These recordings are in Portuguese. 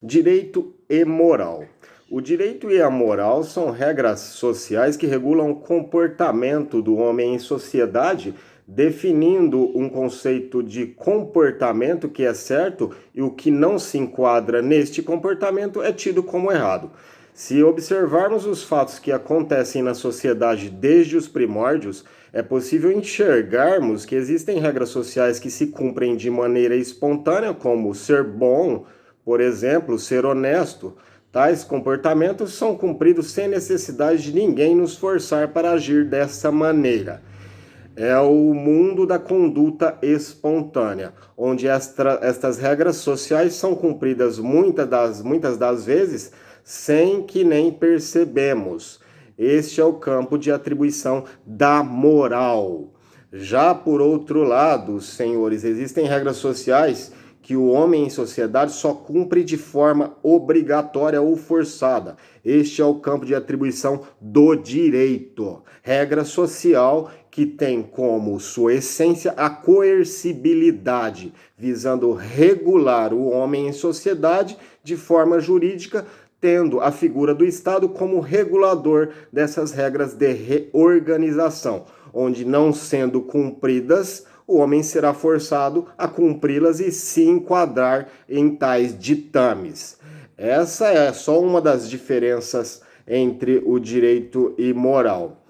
Direito e moral. O direito e a moral são regras sociais que regulam o comportamento do homem em sociedade, definindo um conceito de comportamento que é certo e o que não se enquadra neste comportamento é tido como errado. Se observarmos os fatos que acontecem na sociedade desde os primórdios, é possível enxergarmos que existem regras sociais que se cumprem de maneira espontânea, como ser bom, por exemplo, ser honesto. Tais comportamentos são cumpridos sem necessidade de ninguém nos forçar para agir dessa maneira. É o mundo da conduta espontânea, onde estas regras sociais são cumpridas muitas das vezes sem que nem percebemos. Este é o campo de atribuição da moral. Já por outro lado, senhores, existem regras sociais que o homem em sociedade só cumpre de forma obrigatória ou forçada. Este é o campo de atribuição do direito. Regra social que tem como sua essência a coercibilidade, visando regular o homem em sociedade de forma jurídica, tendo a figura do Estado como regulador dessas regras de reorganização, onde não sendo cumpridas, o homem será forçado a cumpri-las e se enquadrar em tais ditames. Essa é só uma das diferenças entre o direito e moral.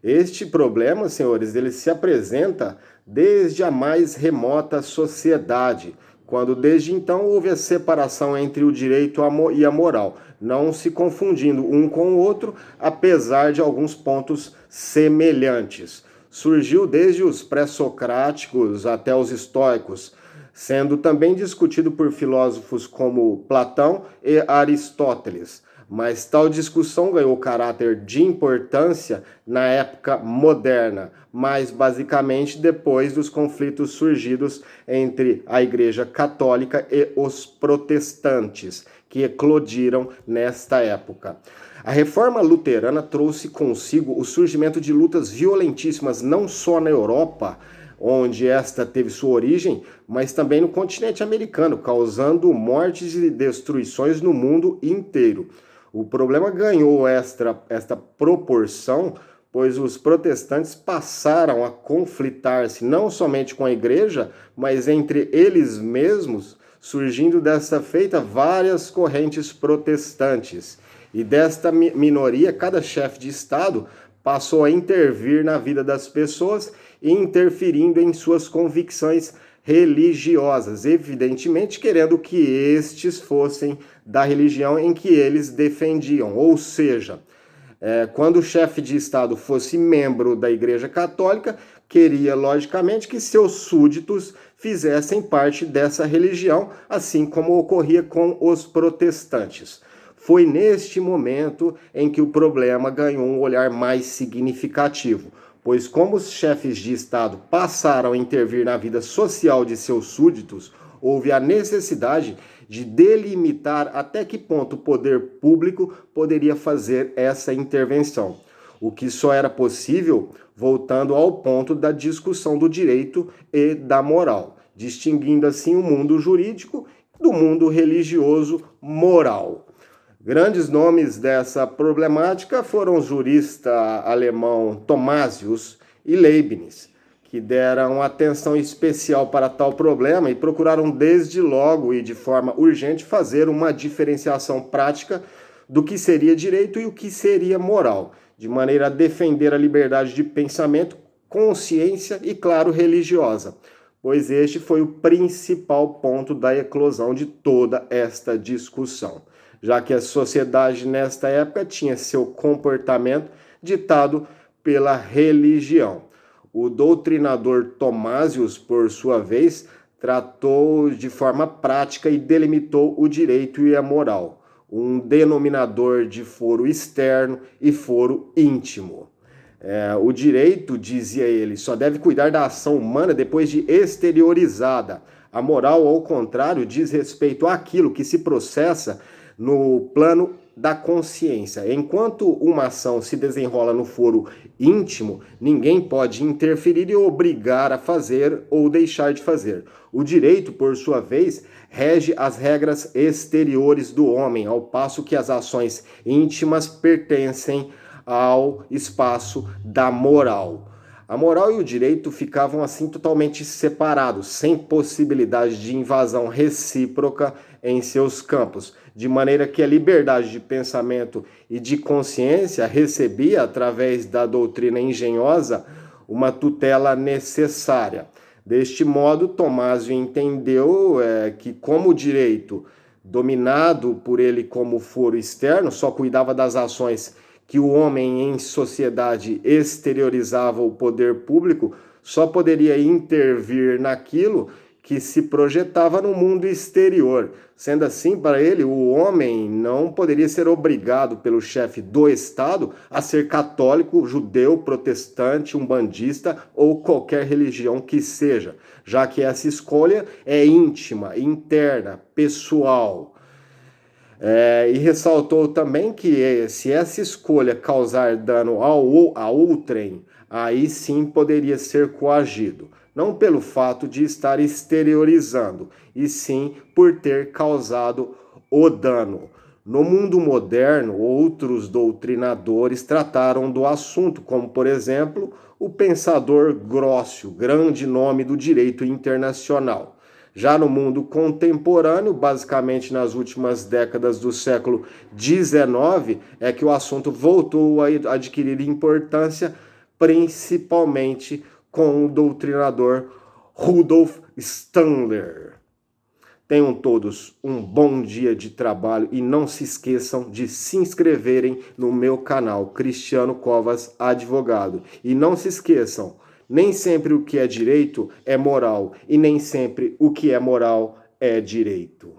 Este problema, senhores, ele se apresenta desde a mais remota sociedade, quando desde então houve a separação entre o direito e a moral, não se confundindo um com o outro, apesar de alguns pontos semelhantes. Surgiu desde os pré-socráticos até os estoicos, sendo também discutido por filósofos como Platão e Aristóteles. Mas tal discussão ganhou caráter de importância na época moderna, mais basicamente depois dos conflitos surgidos entre a Igreja Católica e os protestantes, que eclodiram nesta época. A reforma luterana trouxe consigo o surgimento de lutas violentíssimas não só na Europa, onde esta teve sua origem, mas também no continente americano, causando mortes e destruições no mundo inteiro. O problema ganhou esta proporção, pois os protestantes passaram a conflitar-se não somente com a igreja, mas entre eles mesmos, surgindo dessa feita várias correntes protestantes. E desta minoria, cada chefe de Estado passou a intervir na vida das pessoas, interferindo em suas convicções religiosas, evidentemente querendo que estes fossem da religião em que eles defendiam. Ou seja, quando o chefe de Estado fosse membro da Igreja Católica, queria, logicamente, que seus súditos fizessem parte dessa religião, assim como ocorria com os protestantes. Foi neste momento em que o problema ganhou um olhar mais significativo, pois como os chefes de Estado passaram a intervir na vida social de seus súditos, houve a necessidade de delimitar até que ponto o poder público poderia fazer essa intervenção, o que só era possível voltando ao ponto da discussão do direito e da moral, distinguindo assim o mundo jurídico do mundo religioso moral. Grandes nomes dessa problemática foram o jurista alemão Thomasius e Leibniz, que deram atenção especial para tal problema e procuraram desde logo e de forma urgente fazer uma diferenciação prática do que seria direito e o que seria moral, de maneira a defender a liberdade de pensamento, consciência e, claro, religiosa, pois este foi o principal ponto da eclosão de toda esta discussão, já que a sociedade nesta época tinha seu comportamento ditado pela religião. O doutrinador Thomasius, por sua vez, tratou de forma prática e delimitou o direito e a moral, um denominador de foro externo e foro íntimo. O direito, dizia ele, só deve cuidar da ação humana depois de exteriorizada. A moral, ao contrário, diz respeito àquilo que se processa no plano da consciência. Enquanto uma ação se desenrola no foro íntimo, ninguém pode interferir e obrigar a fazer ou deixar de fazer. O direito, por sua vez, rege as regras exteriores do homem, ao passo que as ações íntimas pertencem ao espaço da moral. A moral e o direito ficavam assim totalmente separados, sem possibilidade de invasão recíproca em seus campos, de maneira que a liberdade de pensamento e de consciência recebia, através da doutrina engenhosa, uma tutela necessária. Deste modo, Tomásio entendeu que, como o direito, dominado por ele como foro externo, só cuidava das ações que o homem em sociedade exteriorizava ao poder público, só poderia intervir naquilo que se projetava no mundo exterior. Sendo assim, para ele, o homem não poderia ser obrigado pelo chefe do Estado a ser católico, judeu, protestante, umbandista ou qualquer religião que seja, já que essa escolha é íntima, interna, pessoal. E ressaltou também que se essa escolha causar dano a outrem, aí sim poderia ser coagido, não pelo fato de estar exteriorizando, e sim por ter causado o dano. No mundo moderno, outros doutrinadores trataram do assunto, como, por exemplo, o pensador Grócio, grande nome do direito internacional. Já no mundo contemporâneo, basicamente nas últimas décadas do século XIX, é que o assunto voltou a adquirir importância, principalmente com o doutrinador Rudolf Steiner. Tenham todos um bom dia de trabalho e não se esqueçam de se inscreverem no meu canal Cristiano Covas Advogado. E não se esqueçam, nem sempre o que é direito é moral e nem sempre o que é moral é direito.